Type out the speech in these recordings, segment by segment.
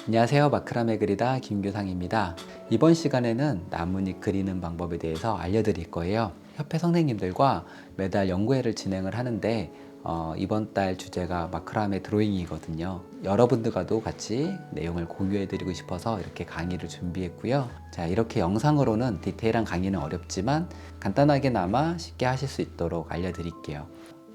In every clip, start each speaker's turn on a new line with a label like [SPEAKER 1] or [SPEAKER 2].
[SPEAKER 1] 안녕하세요. 마크라메 그리다 김규상입니다. 이번 시간에는 나뭇잎 그리는 방법에 대해서 알려드릴 거예요. 협회 선생님들과 매달 연구회를 진행을 하는데 이번 달 주제가 마크라메 드로잉이거든요. 여러분들과도 같이 내용을 공유해드리고 싶어서 이렇게 강의를 준비했고요. 자, 이렇게 영상으로는 디테일한 강의는 어렵지만 간단하게나마 쉽게 하실 수 있도록 알려드릴게요.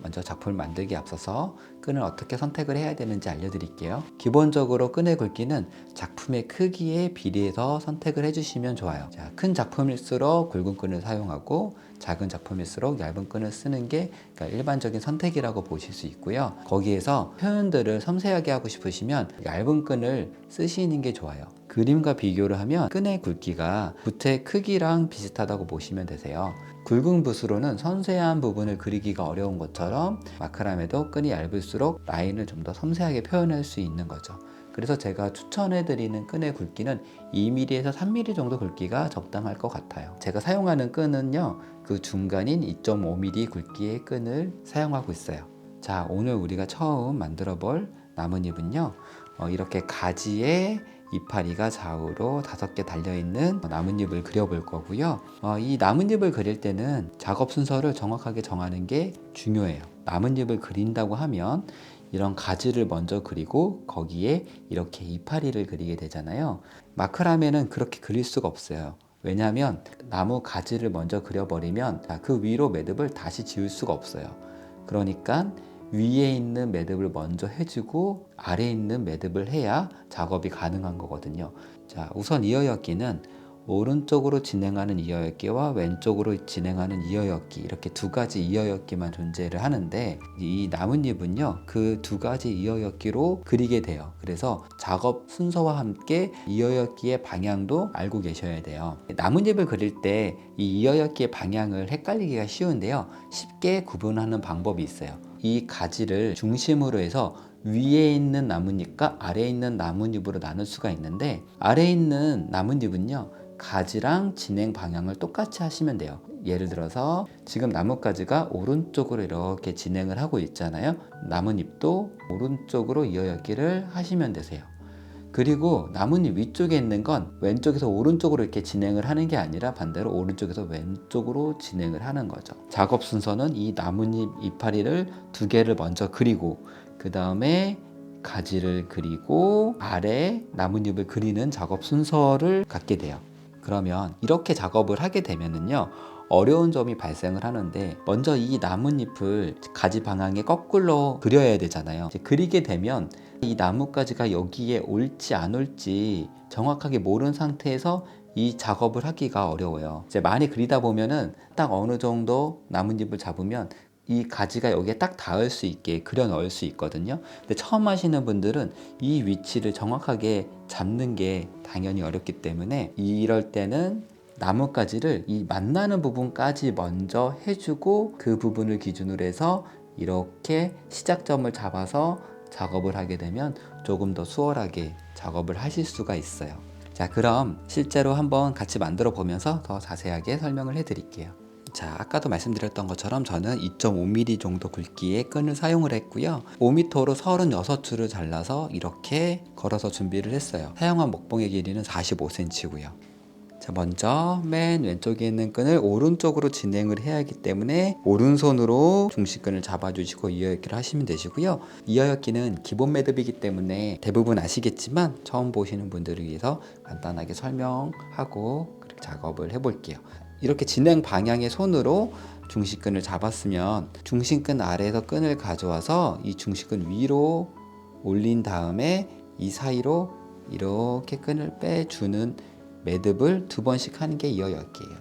[SPEAKER 1] 먼저 작품을 만들기에 앞서서 끈을 어떻게 선택을 해야 되는지 알려드릴게요. 기본적으로 끈의 굵기는 작품의 크기에 비례해서 선택을 해주시면 좋아요. 자, 큰 작품일수록 굵은 끈을 사용하고 작은 작품일수록 얇은 끈을 쓰는 게 일반적인 선택이라고 보실 수 있고요. 거기에서 표현들을 섬세하게 하고 싶으시면 얇은 끈을 쓰시는 게 좋아요. 그림과 비교를 하면 끈의 굵기가 붓의 크기랑 비슷하다고 보시면 되세요. 굵은 붓으로는 섬세한 부분을 그리기가 어려운 것처럼 마크라메도 끈이 얇을수록 라인을 좀 더 섬세하게 표현할 수 있는 거죠. 그래서 제가 추천해드리는 끈의 굵기는 2mm에서 3mm 정도 굵기가 적당할 것 같아요. 제가 사용하는 끈은요, 그 중간인 2.5mm 굵기의 끈을 사용하고 있어요. 자, 오늘 우리가 처음 만들어 볼 나뭇잎은요, 이렇게 가지에 이파리가 좌우로 5개 달려있는 나뭇잎을 그려볼 거고요. 이 나뭇잎을 그릴 때는 작업 순서를 정확하게 정하는 게 중요해요. 나뭇잎을 그린다고 하면 이런 가지를 먼저 그리고 거기에 이렇게 이파리를 그리게 되잖아요. 마크라메는 그렇게 그릴 수가 없어요. 왜냐하면 나무 가지를 먼저 그려버리면 그 위로 매듭을 다시 지을 수가 없어요. 그러니까 위에 있는 매듭을 먼저 해주고 아래에 있는 매듭을 해야 작업이 가능한 거거든요. 자, 우선 이어엮기는 오른쪽으로 진행하는 이어엮기와 왼쪽으로 진행하는 이어엮기, 이렇게 두 가지 이어엮기만 존재를 하는데 이 나뭇잎은요, 그 두 가지 이어엮기로 그리게 돼요. 그래서 작업 순서와 함께 이어엮기의 방향도 알고 계셔야 돼요. 나뭇잎을 그릴 때 이 이어엮기의 방향을 헷갈리기가 쉬운데요, 쉽게 구분하는 방법이 있어요. 이 가지를 중심으로 해서 위에 있는 나뭇잎과 아래에 있는 나뭇잎으로 나눌 수가 있는데, 아래에 있는 나뭇잎은요, 가지랑 진행 방향을 똑같이 하시면 돼요. 예를 들어서 지금 나뭇가지가 오른쪽으로 이렇게 진행을 하고 있잖아요. 나뭇잎도 오른쪽으로 이어엮기를 하시면 되세요. 그리고 나뭇잎 위쪽에 있는 건 왼쪽에서 오른쪽으로 이렇게 진행을 하는 게 아니라 반대로 오른쪽에서 왼쪽으로 진행을 하는 거죠. 작업 순서는 이 나뭇잎 이파리를 2개를 먼저 그리고 그 다음에 가지를 그리고 아래 나뭇잎을 그리는 작업 순서를 갖게 돼요. 그러면 이렇게 작업을 하게 되면은요, 어려운 점이 발생을 하는데, 먼저 이 나뭇잎을 가지 방향에 거꾸로 그려야 되잖아요. 이제 그리게 되면 이 나뭇가지가 여기에 올지 안 올지 정확하게 모르는 상태에서 이 작업을 하기가 어려워요. 이제 많이 그리다 보면은 딱 어느 정도 나뭇잎을 잡으면 이 가지가 여기에 딱 닿을 수 있게 그려 넣을 수 있거든요. 근데 처음 하시는 분들은 이 위치를 정확하게 잡는 게 당연히 어렵기 때문에 이럴 때는 나뭇가지를 이 만나는 부분까지 먼저 해주고 그 부분을 기준으로 해서 이렇게 시작점을 잡아서 작업을 하게 되면 조금 더 수월하게 작업을 하실 수가 있어요. 자, 그럼 실제로 한번 같이 만들어 보면서 더 자세하게 설명을 해 드릴게요. 자, 아까도 말씀드렸던 것처럼 저는 2.5mm 정도 굵기의 끈을 사용을 했고요. 5m로 36줄을 잘라서 이렇게 걸어서 준비를 했어요. 사용한 목봉의 길이는 45cm고요. 자, 먼저 맨 왼쪽에 있는 끈을 오른쪽으로 진행을 해야 하기 때문에 오른손으로 중심끈을 잡아주시고 이어엮기를 하시면 되시고요. 이어엮기는 기본 매듭이기 때문에 대부분 아시겠지만 처음 보시는 분들을 위해서 간단하게 설명하고 그렇게 작업을 해볼게요. 이렇게 진행 방향의 손으로 중심끈을 잡았으면 중심끈 아래에서 끈을 가져와서 이 중심끈 위로 올린 다음에 이 사이로 이렇게 끈을 빼주는 매듭을 2번씩 하는 게 이어엮기예요.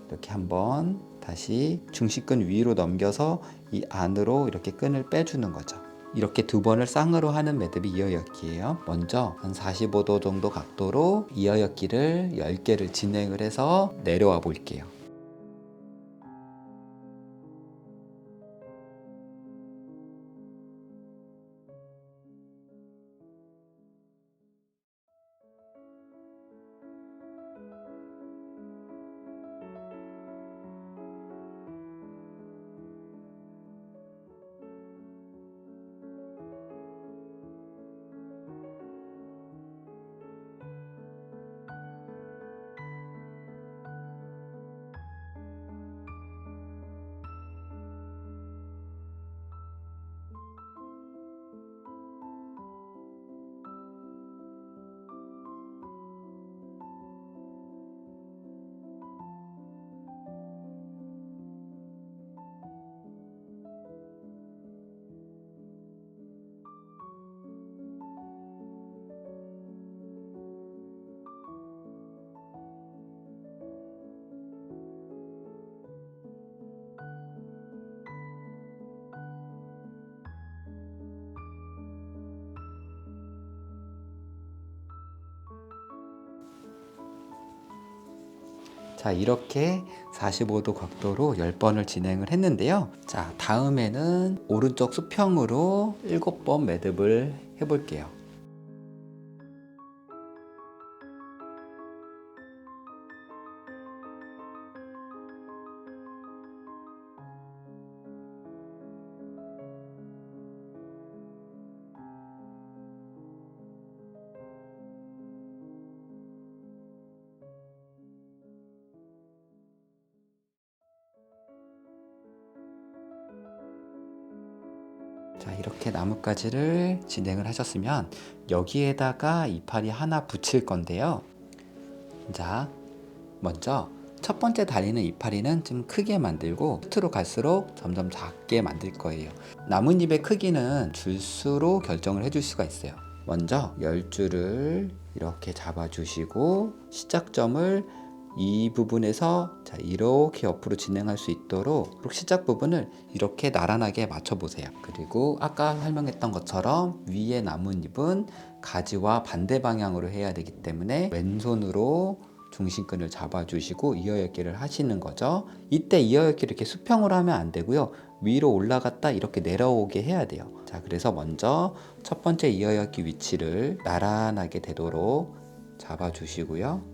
[SPEAKER 1] 이렇게 한번 다시 중심끈 위로 넘겨서 이 안으로 이렇게 끈을 빼주는 거죠. 이렇게 2번을 쌍으로 하는 매듭이 이어엮기예요. 먼저 한 45도 정도 각도로 이어엮기를 10개를 진행을 해서 내려와 볼게요. 자, 이렇게 45도 각도로 10번을 진행을 했는데요. 자, 다음에는 오른쪽 수평으로 7번 매듭을 해볼게요. 자, 이렇게 나뭇가지를 진행을 하셨으면 여기에다가 이파리 하나 붙일 건데요. 자, 먼저 첫 번째 달리는 이파리는 좀 크게 만들고 끝으로 갈수록 점점 작게 만들 거예요. 나뭇잎의 크기는 줄수로 결정을 해줄 수가 있어요. 먼저 10줄을 이렇게 잡아주시고 시작점을 이 부분에서 자, 이렇게 옆으로 진행할 수 있도록 시작 부분을 이렇게 나란하게 맞춰 보세요. 그리고 아까 설명했던 것처럼 위에 나뭇잎은 가지와 반대 방향으로 해야 되기 때문에 왼손으로 중심끈을 잡아주시고 이어엮기를 하시는 거죠. 이때 이어엮기를 이렇게 수평으로 하면 안 되고요. 위로 올라갔다 이렇게 내려오게 해야 돼요. 자, 그래서 먼저 첫 번째 이어엮기 위치를 나란하게 되도록 잡아주시고요.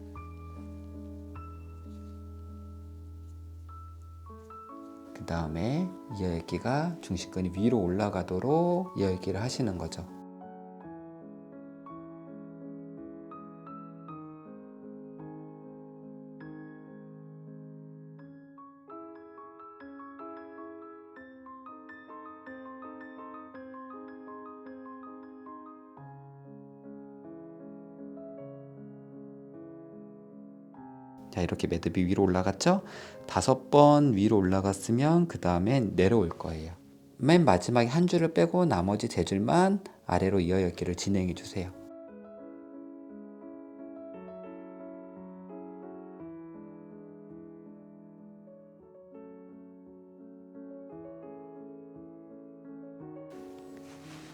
[SPEAKER 1] 그 다음에 이어엮기가 중심끈이 위로 올라가도록 이어엮기를 하시는 거죠. 자, 이렇게 매듭이 위로 올라갔죠? 5번 위로 올라갔으면 그 다음엔 내려올 거예요. 맨 마지막에 한 줄을 빼고 나머지 3줄만 아래로 이어엮기를 진행해 주세요.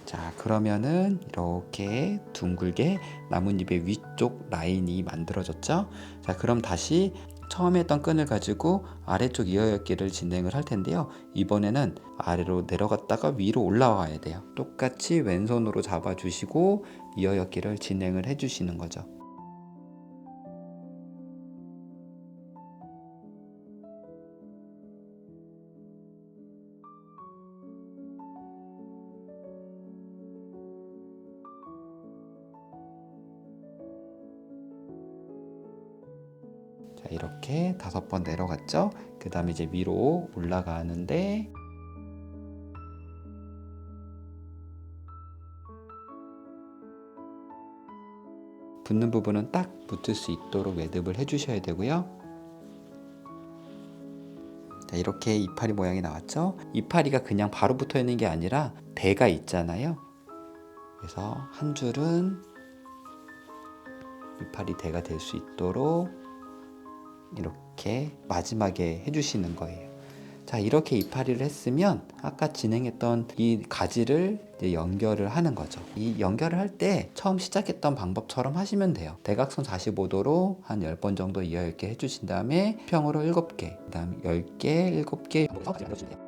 [SPEAKER 1] 자, 그러면은 이렇게 둥글게 나뭇잎의 위쪽 라인이 만들어졌죠? 자, 그럼 다시 처음에 했던 끈을 가지고 아래쪽 이어엮기를 진행을 할 텐데요. 이번에는 아래로 내려갔다가 위로 올라와야 돼요. 똑같이 왼손으로 잡아주시고 이어엮기를 진행을 해주시는 거죠. 자, 이렇게 5번 내려갔죠? 그 다음에 이제 위로 올라가는데 붙는 부분은 딱 붙을 수 있도록 매듭을 해주셔야 되고요. 자, 이렇게 이파리 모양이 나왔죠? 이파리가 그냥 바로 붙어 있는 게 아니라 대가 있잖아요. 그래서 한 줄은 이파리 대가 될 수 있도록 이렇게 마지막에 해주시는 거예요. 자, 이렇게 이파리를 했으면 아까 진행했던 이 가지를 이제 연결을 하는 거죠. 이 연결을 할 때 처음 시작했던 방법처럼 하시면 돼요. 대각선 45도로 한 10번 정도 이어엮기 해주신 다음에 평으로 7개, 그 다음에 10개, 7개 만들어주시면 돼요.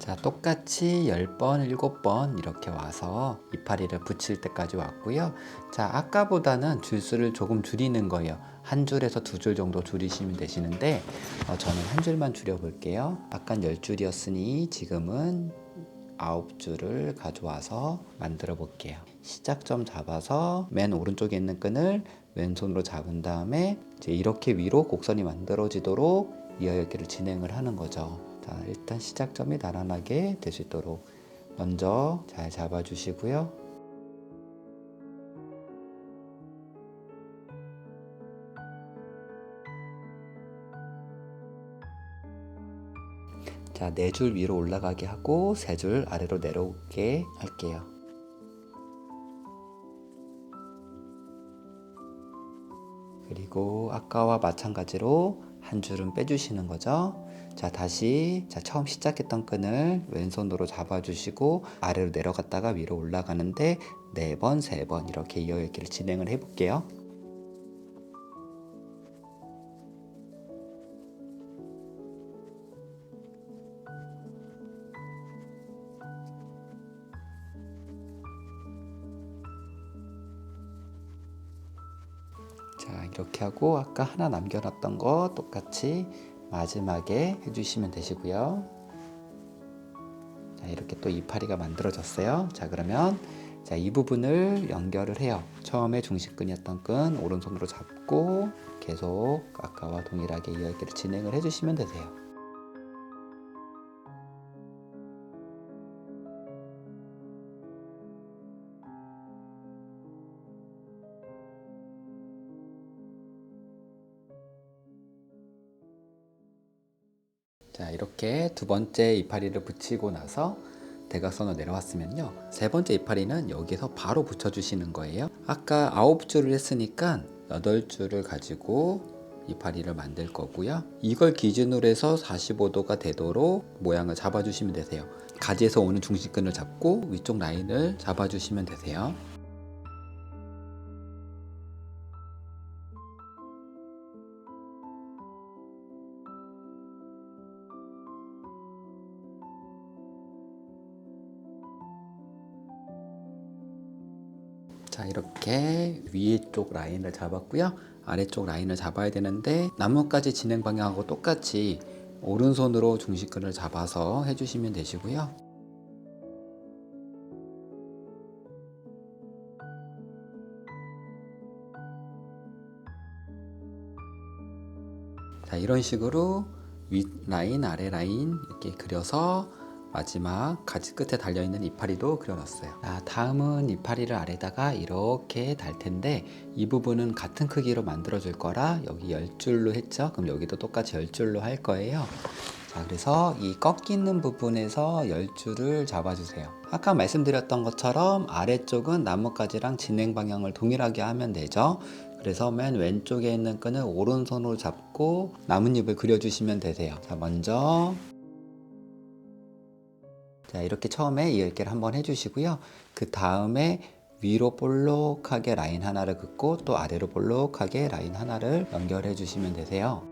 [SPEAKER 1] 자, 똑같이 10번, 7번 이렇게 와서 이파리를 붙일 때까지 왔고요. 자, 아까보다는 줄수를 조금 줄이는 거예요. 한 줄에서 두 줄 정도 줄이시면 되시는데 저는 한 줄만 줄여 볼게요. 아까 10줄이었으니 지금은 9줄을 가져와서 만들어 볼게요. 시작점 잡아서 맨 오른쪽에 있는 끈을 왼손으로 잡은 다음에 이제 이렇게 위로 곡선이 만들어지도록 이어읽기를 진행을 하는 거죠. 자, 일단 시작점이 나란하게 될 수 있도록 먼저 잘 잡아 주시고요. 자, 4줄 위로 올라가게 하고 3줄 아래로 내려오게 할게요. 그리고 아까와 마찬가지로 한 줄은 빼주시는 거죠. 자, 다시 처음 시작했던 끈을 왼손으로 잡아주시고 아래로 내려갔다가 위로 올라가는데 4번, 3번 이렇게 이어읽기를 진행을 해볼게요. 자, 이렇게 하고 아까 하나 남겨놨던 거 똑같이 마지막에 해주시면 되시고요. 자, 이렇게 또 이파리가 만들어졌어요. 자, 그러면 자, 이 부분을 연결을 해요. 처음에 중심끈이었던 끈 오른손으로 잡고 계속 아까와 동일하게 이어읽기를 진행을 해주시면 되세요. 자, 이렇게 두 번째 이파리를 붙이고 나서 대각선으로 내려왔으면요, 세 번째 이파리는 여기서 바로 붙여주시는 거예요. 아까 9줄을 했으니까 8줄을 가지고 이파리를 만들 거고요. 이걸 기준으로 해서 45도가 되도록 모양을 잡아주시면 되세요. 가지에서 오는 중심끈을 잡고 위쪽 라인을 잡아주시면 되세요. 자, 이렇게 위쪽 라인을 잡았고요. 아래쪽 라인을 잡아야 되는데 나뭇가지 진행 방향하고 똑같이 오른손으로 중심끈을 잡아서 해주시면 되시고요. 자, 이런 식으로 윗 라인, 아래 라인 이렇게 그려서 마지막 가지 끝에 달려있는 이파리도 그려놨어요. 자, 다음은 이파리를 아래다가 이렇게 달 텐데 이 부분은 같은 크기로 만들어 줄 거라 여기 10줄로 했죠. 그럼 여기도 똑같이 10줄로 할 거예요. 자, 그래서 이 꺾이는 부분에서 10줄을 잡아주세요. 아까 말씀드렸던 것처럼 아래쪽은 나뭇가지랑 진행 방향을 동일하게 하면 되죠. 그래서 맨 왼쪽에 있는 끈을 오른손으로 잡고 나뭇잎을 그려주시면 되세요. 자, 먼저 자, 이렇게 처음에 이을개를 한번 해주시고요. 그 다음에 위로 볼록하게 라인 하나를 긋고 또 아래로 볼록하게 라인 하나를 연결해 주시면 되세요.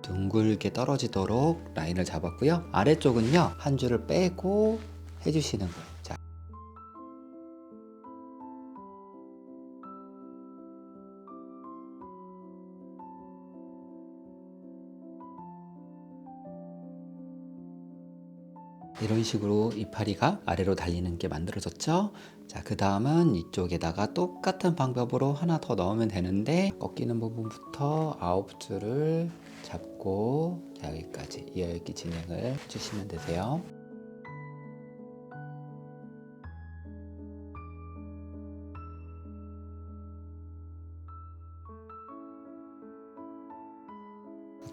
[SPEAKER 1] 둥글게 떨어지도록 라인을 잡았고요. 아래쪽은요, 한 줄을 빼고 해주시는 거예요. 자, 이런 식으로 이파리가 아래로 달리는 게 만들어졌죠. 자, 그 다음은 이쪽에다가 똑같은 방법으로 하나 더 넣으면 되는데 꺾이는 부분부터 9줄을 잡고 자, 여기까지 이어읽기 진행을 해주시면 되세요.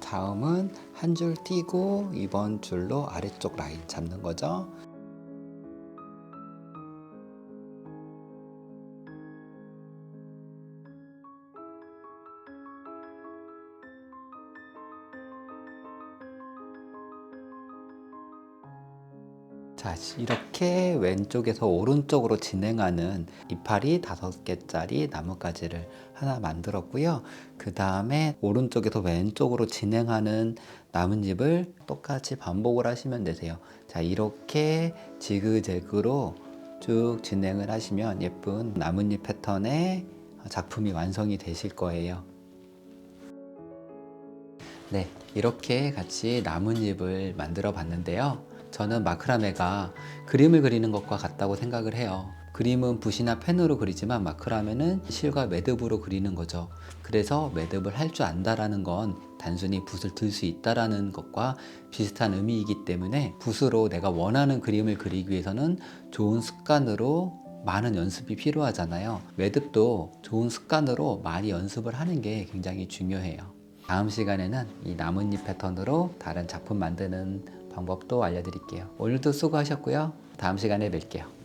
[SPEAKER 1] 다음은 한 줄 띄고 이번 줄로 아래쪽 라인 잡는 거죠. 자, 이렇게 왼쪽에서 오른쪽으로 진행하는 이파리 5개짜리 나뭇가지를 하나 만들었고요. 그 다음에 오른쪽에서 왼쪽으로 진행하는 나뭇잎을 똑같이 반복을 하시면 되세요. 자, 이렇게 지그재그로 쭉 진행을 하시면 예쁜 나뭇잎 패턴의 작품이 완성이 되실 거예요. 네, 이렇게 같이 나뭇잎을 만들어 봤는데요. 저는 마크라메가 그림을 그리는 것과 같다고 생각을 해요. 그림은 붓이나 펜으로 그리지만 마크라메는 실과 매듭으로 그리는 거죠. 그래서 매듭을 할 줄 안다라는 건 단순히 붓을 들 수 있다라는 것과 비슷한 의미이기 때문에 붓으로 내가 원하는 그림을 그리기 위해서는 좋은 습관으로 많은 연습이 필요하잖아요. 매듭도 좋은 습관으로 많이 연습을 하는 게 굉장히 중요해요. 다음 시간에는 이 나뭇잎 패턴으로 다른 작품 만드는 방법도 알려드릴게요. 오늘도 수고하셨고요. 다음 시간에 뵐게요.